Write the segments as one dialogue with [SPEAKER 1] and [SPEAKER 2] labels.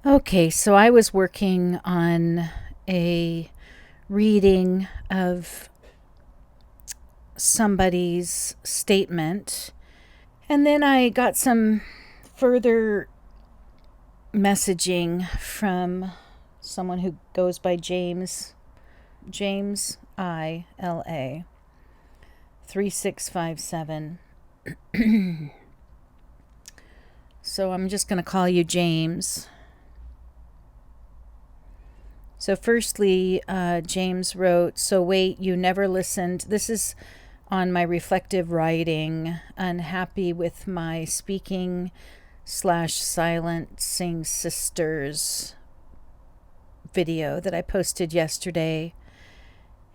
[SPEAKER 1] Okay, so I was working on a reading of somebody's statement, and then I got some further messaging from someone who goes by Jamesila3657. So I'm just going to call you James. So firstly, James wrote, "So wait, you never listened." This is on my reflective writing, unhappy with my speaking / silencing sisters video that I posted yesterday.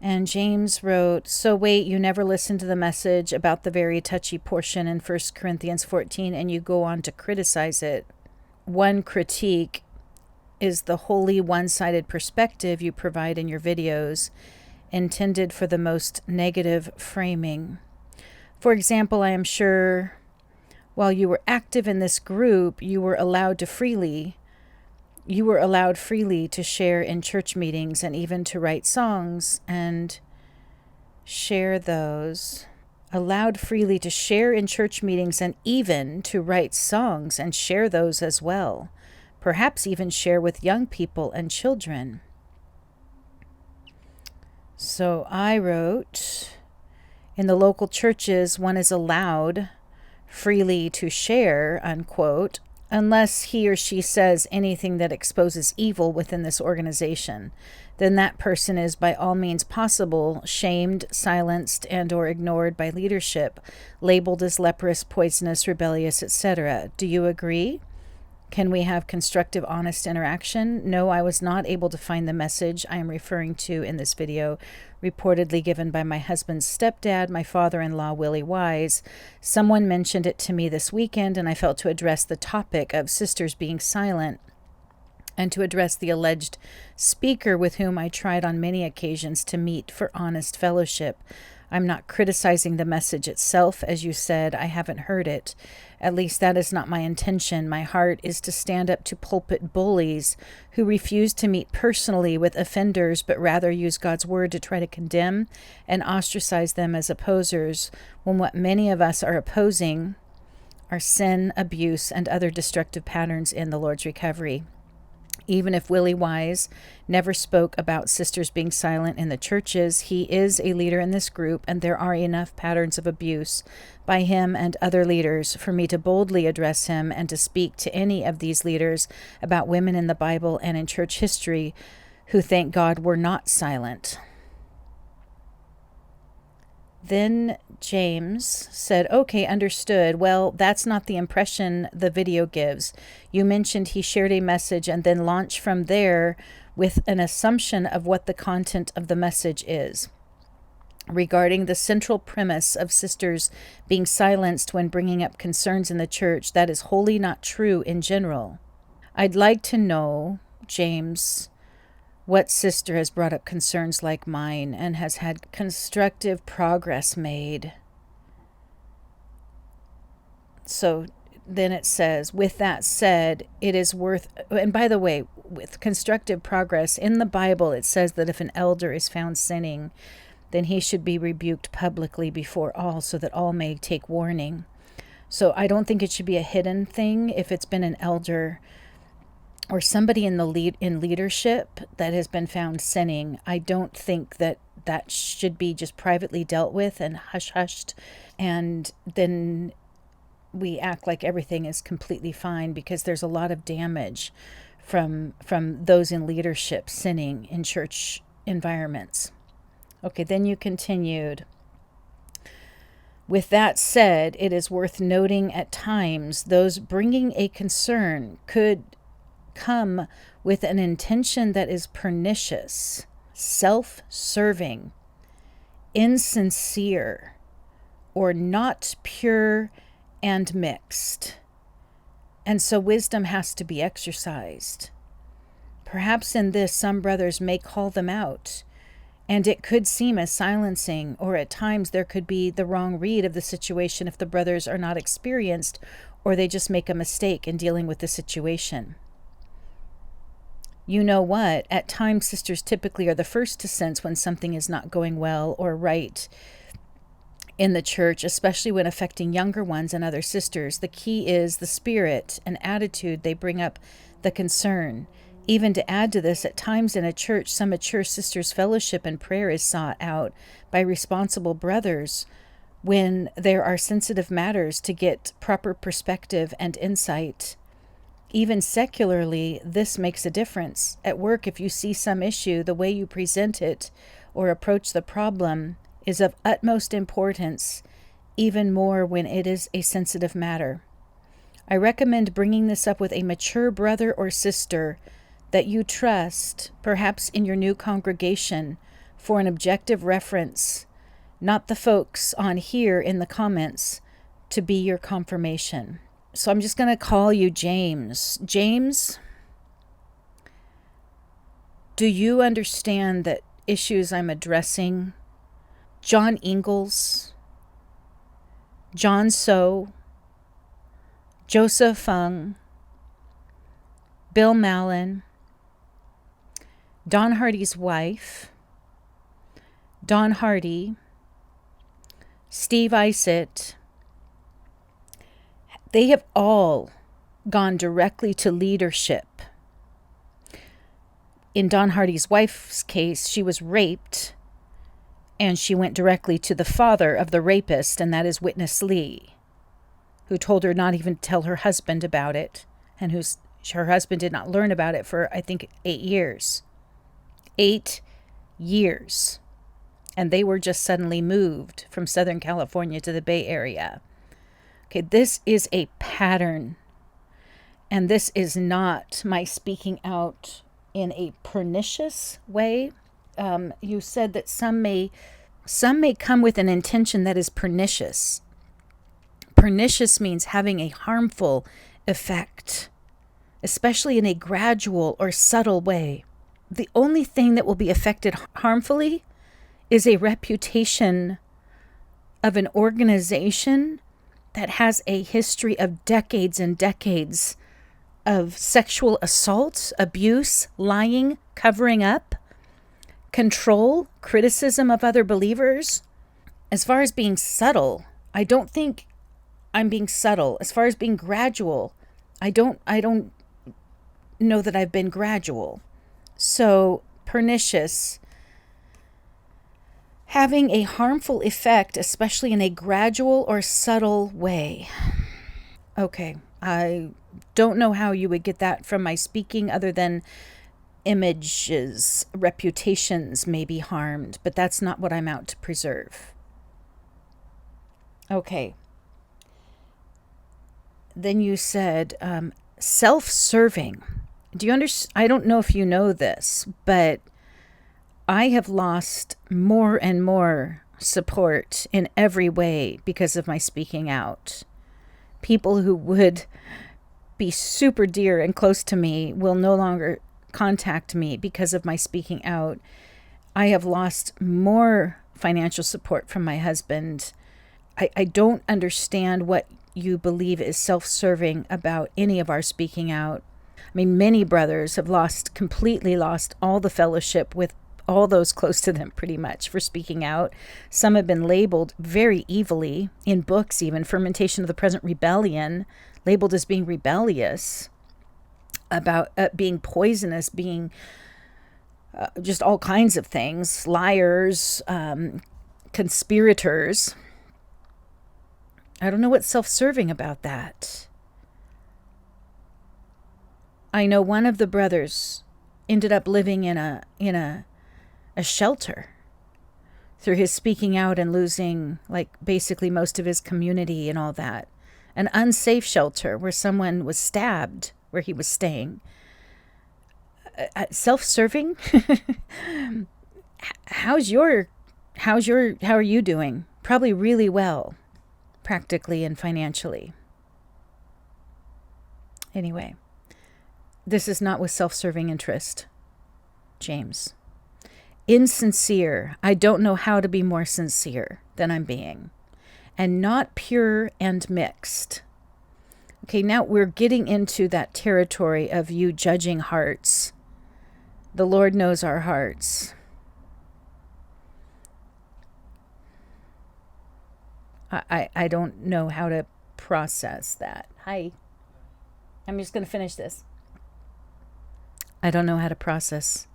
[SPEAKER 1] And James wrote, "So wait, you never listened to the message about the very touchy portion in 1 Corinthians 14 and you go on to criticize it. One critique is the wholly one-sided perspective you provide in your videos, intended for the most negative framing. For example, I am sure while you were active in this group, you were allowed freely to share in church meetings and even to write songs and share those. Allowed freely to share in church meetings and even to write songs and share those as well. Perhaps even share with young people and children." So I wrote, "In the local churches, one is allowed freely to share," unquote, "unless he or she says anything that exposes evil within this organization. Then that person is by all means possible shamed, silenced, and or ignored by leadership, labeled as leprous, poisonous, rebellious, etc. Do you agree? Can we have constructive, honest interaction? No, I was not able to find the message I am referring to in this video, reportedly given by my husband's stepdad, my father-in-law, Willie Wise. Someone mentioned it to me this weekend, and I felt to address the topic of sisters being silent and to address the alleged speaker with whom I tried on many occasions to meet for honest fellowship. I'm not criticizing the message itself. As you said, I haven't heard it. At least that is not my intention. My heart is to stand up to pulpit bullies who refuse to meet personally with offenders, but rather use God's word to try to condemn and ostracize them as opposers, when what many of us are opposing are sin, abuse, and other destructive patterns in the Lord's recovery. Even if Willie Wise never spoke about sisters being silent in the churches, he is a leader in this group, and there are enough patterns of abuse by him and other leaders for me to boldly address him and to speak to any of these leaders about women in the Bible and in church history who, thank God, were not silent." Then James said, "Okay, understood. Well, that's not the impression the video gives. You mentioned he shared a message and then launched from there with an assumption of what the content of the message is. Regarding the central premise of sisters being silenced when bringing up concerns in the church, that is wholly not true in general. I'd like to know, James, what sister has brought up concerns like mine and has had constructive progress made." So then it says, "With that said, it is worth," and by the way, with constructive progress, in the Bible, it says that if an elder is found sinning, then he should be rebuked publicly before all so that all may take warning. So I don't think it should be a hidden thing if it's been an elder or somebody in leadership that has been found sinning. I don't think that should be just privately dealt with and hushed, and then we act like everything is completely fine, because there's a lot of damage from those in leadership sinning in church environments. Okay, then you continued. "With that said, it is worth noting at times those bringing a concern could come with an intention that is pernicious, self-serving, insincere, or not pure and mixed. And so wisdom has to be exercised. Perhaps in this some brothers may call them out, and it could seem as silencing, or at times there could be the wrong read of the situation if the brothers are not experienced or they just make a mistake in dealing with the situation. You know what? At times, sisters typically are the first to sense when something is not going well or right in the church, especially when affecting younger ones and other sisters. The key is the spirit and attitude they bring up the concern. Even to add to this, at times in a church, some mature sisters' fellowship and prayer is sought out by responsible brothers when there are sensitive matters to get proper perspective and insight. Even secularly, this makes a difference. At work, if you see some issue, the way you present it or approach the problem is of utmost importance, even more when it is a sensitive matter. I recommend bringing this up with a mature brother or sister that you trust, perhaps in your new congregation, for an objective reference, not the folks on here in the comments, to be your confirmation. So I'm just going to call you James. James, do you understand that issues I'm addressing, John Ingalls, John So, Joseph Fung, Bill Mallon, Don Hardy's wife, Don Hardy, Steve Isett, they have all gone directly to leadership. In Don Hardy's wife's case, she was raped, and she went directly to the father of the rapist, and that is Witness Lee, who told her not even to tell her husband about it, and her husband did not learn about it for, I think, 8 years. 8 years. And they were just suddenly moved from Southern California to the Bay Area. Okay, this is a pattern. And this is not my speaking out in a pernicious way. You said that some may come with an intention that is pernicious. Pernicious means having a harmful effect, especially in a gradual or subtle way. The only thing that will be affected harmfully is a reputation of an organization that has a history of decades and decades of sexual assault, abuse, lying, covering up, control, criticism of other believers. As far as being subtle, I don't think I'm being subtle. As far as being gradual, I don't know that I've been gradual. So pernicious, having a harmful effect, especially in a gradual or subtle way. Okay, I don't know how you would get that from my speaking other than images, reputations may be harmed, but that's not what I'm out to preserve. Okay. Then you said self-serving. Do you understand? I don't know if you know this, but I have lost more and more support in every way because of my speaking out. People who would be super dear and close to me will no longer contact me because of my speaking out. I have lost more financial support from my husband. I don't understand what you believe is self-serving about any of our speaking out. I mean, many brothers have completely lost all the fellowship with all those close to them pretty much for speaking out. Some have been labeled very evilly in books, even Fermentation of the Present Rebellion, labeled as being rebellious, about being poisonous, being just all kinds of things, liars, conspirators. I don't know what's self-serving about that. I know one of the brothers ended up living in a shelter through his speaking out and losing basically most of his community and all that. An unsafe shelter where someone was stabbed where he was staying. Self-serving? How are you doing? Probably really well, practically and financially. Anyway, this is not with self-serving interest, James. Insincere. I don't know how to be more sincere than I'm being. And not pure and mixed. Okay, now we're getting into that territory of you judging hearts. The Lord knows our hearts. I don't know how to process that. Hi. I'm just going to finish this. I don't know how to process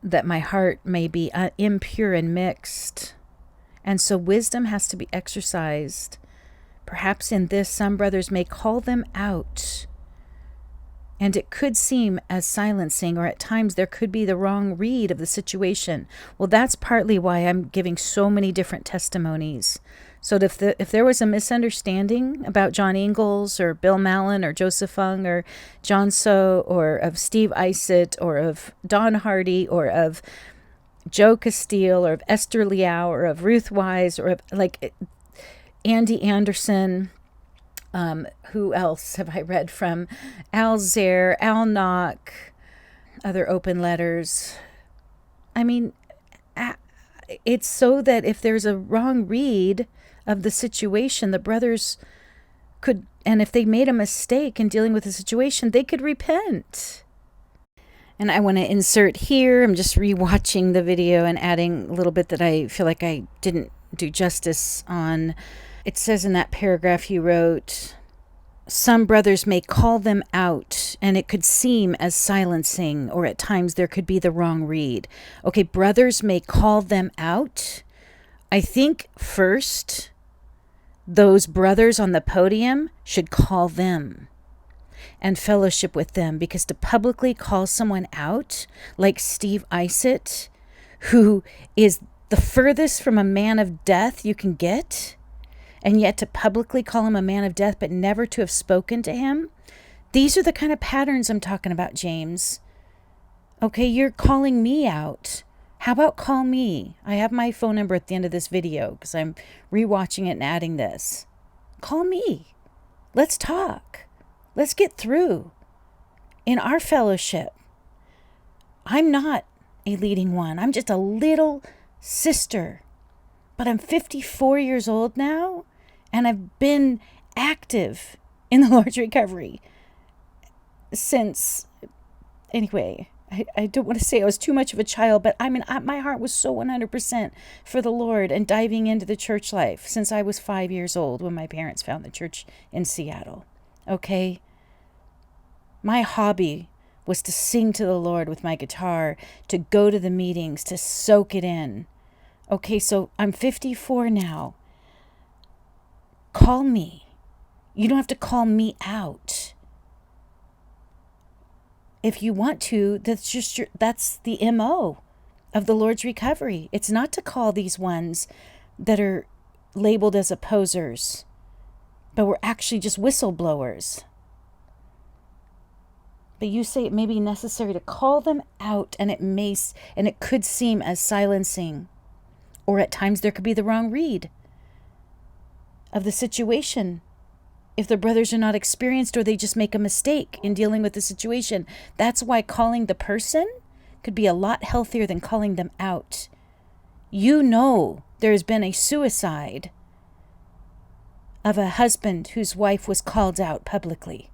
[SPEAKER 1] that my heart may be impure and mixed. And so wisdom has to be exercised. Perhaps in this, some brothers may call them out. And it could seem as silencing, or at times there could be the wrong read of the situation. Well, that's partly why I'm giving so many different testimonies. So if there was a misunderstanding about John Ingalls or Bill Mallon or Joseph Fung or John So or of Steve Isett or of Don Hardy or of Joe Castile or of Esther Liao or of Ruth Wise or of Andy Anderson. Who else have I read from? Al Zaire, Al Nock, other open letters. I mean, it's so that if there's a wrong read of the situation, the brothers could, and if they made a mistake in dealing with the situation, they could repent. And I want to insert here, I'm just rewatching the video and adding a little bit that I feel like I didn't do justice on. It says in that paragraph you wrote, some brothers may call them out, and it could seem as silencing, or at times there could be the wrong read. Okay, brothers may call them out. I think first, those brothers on the podium should call them and fellowship with them, because to publicly call someone out, like Steve Isett, who is the furthest from a man of death you can get, and yet to publicly call him a man of death, but never to have spoken to him. These are the kind of patterns I'm talking about, James. Okay, you're calling me out. How about call me? I have my phone number at the end of this video because I'm rewatching it and adding this. Call me. Let's talk. Let's get through. In our fellowship, I'm not a leading one. I'm just a little sister. But I'm 54 years old now. And I've been active in the Lord's recovery since, anyway, I don't want to say I was too much of a child, but my heart was so 100% for the Lord and diving into the church life since I was 5 years old when my parents found the church in Seattle. Okay? My hobby was to sing to the Lord with my guitar, to go to the meetings, to soak it in. Okay, so I'm 54 now. Call me. You don't have to call me out. If you want to, that's the MO of the Lord's recovery. It's not to call these ones that are labeled as opposers, but we're actually just whistleblowers. But you say it may be necessary to call them out, and it could seem as silencing, or at times there could be the wrong read of the situation. If the brothers are not experienced or they just make a mistake in dealing with the situation, that's why calling the person could be a lot healthier than calling them out. You know there's been a suicide of a husband whose wife was called out publicly.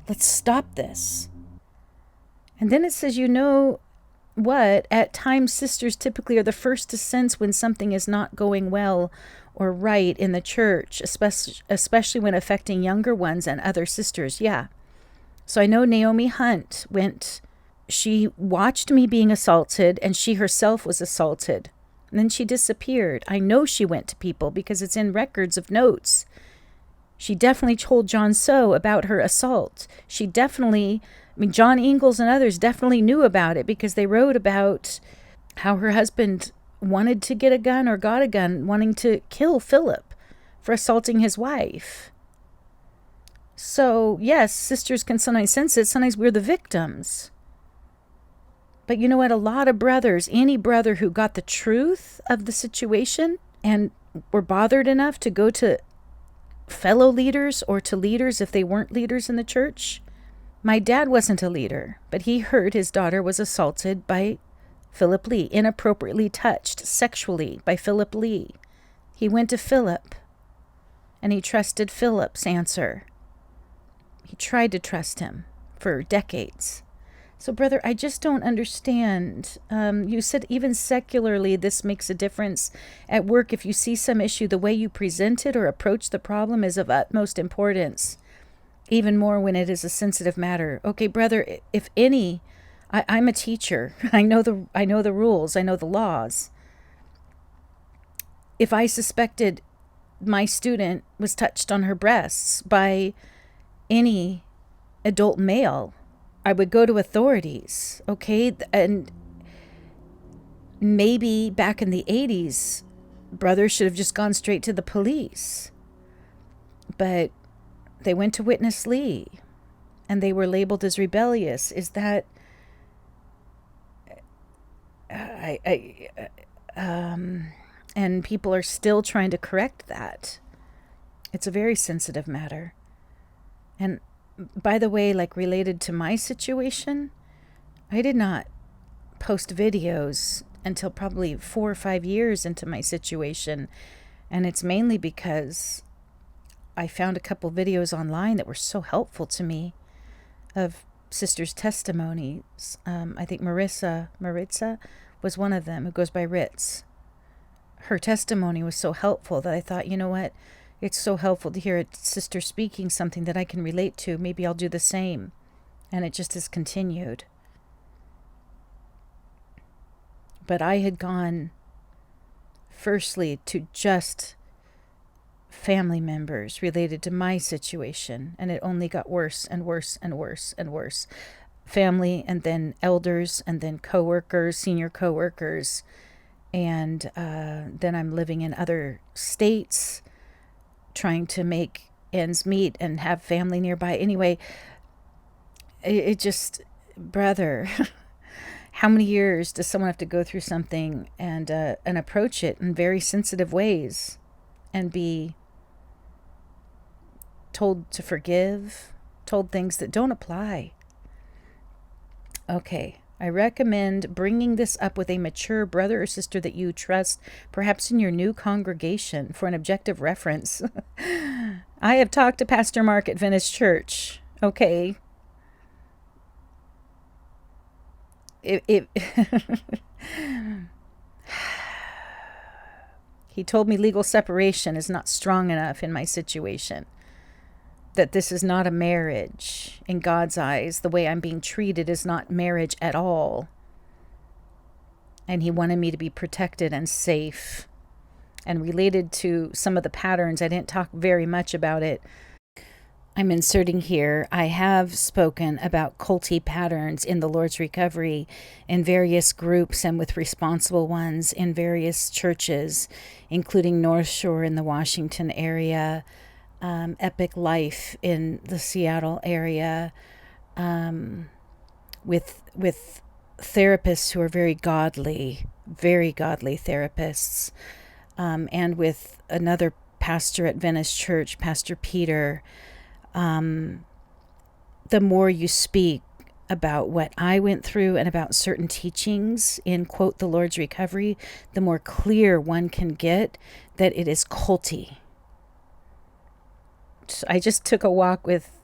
[SPEAKER 1] Let's stop this. And then it says, you know what? At times, sisters typically are the first to sense when something is not going well or right in the church, especially when affecting younger ones and other sisters. Yeah. So I know Naomi Hunt she watched me being assaulted, and she herself was assaulted. And then she disappeared. I know she went to people because it's in records of notes. She definitely told John So about her assault. John Ingalls and others definitely knew about it because they wrote about how her husband wanted to get a gun or got a gun, wanting to kill Philip for assaulting his wife. So, yes, sisters can sometimes sense it. Sometimes we're the victims. But you know what? A lot of brothers, any brother who got the truth of the situation and were bothered enough to go to fellow leaders or to leaders if they weren't leaders in the church. My dad wasn't a leader, but he heard his daughter was assaulted by Philip Lee, inappropriately touched sexually by Philip Lee. He went to Philip, and he trusted Philip's answer. He tried to trust him for decades. So, brother, I just don't understand. You said even secularly, this makes a difference. At work, if you see some issue, the way you present it or approach the problem is of utmost importance, even more when it is a sensitive matter. Okay, brother, if any, I'm a teacher. I know the rules. I know the laws. If I suspected my student was touched on her breasts by any adult male, I would go to authorities, okay? And maybe back in the 80s, brothers should have just gone straight to the police. But they went to Witness Lee, and they were labeled as rebellious. Is that... and people are still trying to correct that. It's a very sensitive matter. And by the way, like related to my situation, I did not post videos until probably 4 or 5 years into my situation. And it's mainly because I found a couple videos online that were so helpful to me of sisters' testimonies. I think Maritza was one of them, who goes by Ritz. Her testimony was so helpful that I thought, you know what? It's so helpful to hear a sister speaking something that I can relate to. Maybe I'll do the same. And it just has continued. But I had gone firstly to just family members related to my situation, and it only got worse and worse and worse and worse. Family, and then elders, and then coworkers, senior coworkers, and then I'm living in other states, trying to make ends meet and have family nearby. Anyway, it just, brother, how many years does someone have to go through something and approach it in very sensitive ways and be told to forgive, told things that don't apply? Okay, I recommend bringing this up with a mature brother or sister that you trust, perhaps in your new congregation, for an objective reference. I have talked to Pastor Mark at Venice Church. Okay. He told me legal separation is not strong enough in my situation. That this is not a marriage. In God's eyes, the way I'm being treated is not marriage at all. And he wanted me to be protected and safe. And related to some of the patterns, I didn't talk very much about it. I'm inserting here, I have spoken about culty patterns in the Lord's Recovery in various groups and with responsible ones in various churches, including North Shore in the Washington area, Epic Life in the Seattle area, with therapists who are very godly therapists, and with another pastor at Venice Church, Pastor Peter. The more you speak about what I went through and about certain teachings in, quote, the Lord's Recovery, the more clear one can get that it is culty. I just took a walk with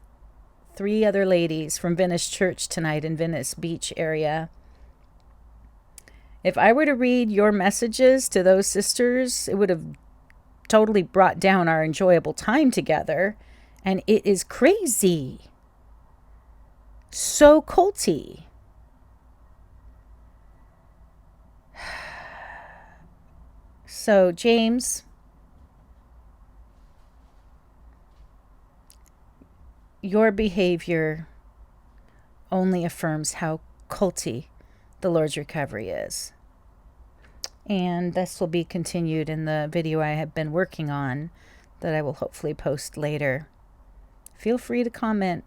[SPEAKER 1] 3 other ladies from Venice Church tonight in Venice Beach area. If I were to read your messages to those sisters, it would have totally brought down our enjoyable time together. And it is crazy. So culty. So, James, your behavior only affirms how culty the Lord's Recovery is. And this will be continued in the video I have been working on that I will hopefully post later. Feel free to comment.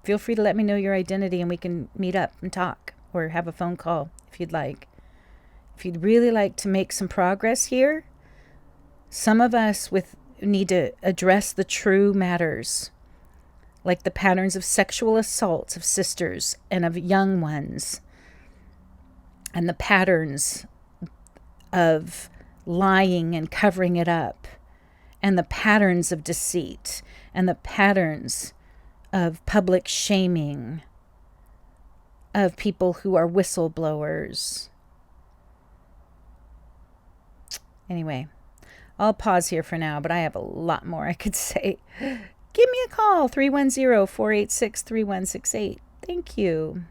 [SPEAKER 1] Feel free to let me know your identity and we can meet up and talk or have a phone call if you'd like. If you'd really like to make some progress here, some of us need to address the true matters, like the patterns of sexual assaults of sisters and of young ones, and the patterns of lying and covering it up, and the patterns of deceit, and the patterns of public shaming of people who are whistleblowers. Anyway, I'll pause here for now, but I have a lot more I could say. Give me a call, 310-486-3168. Thank you.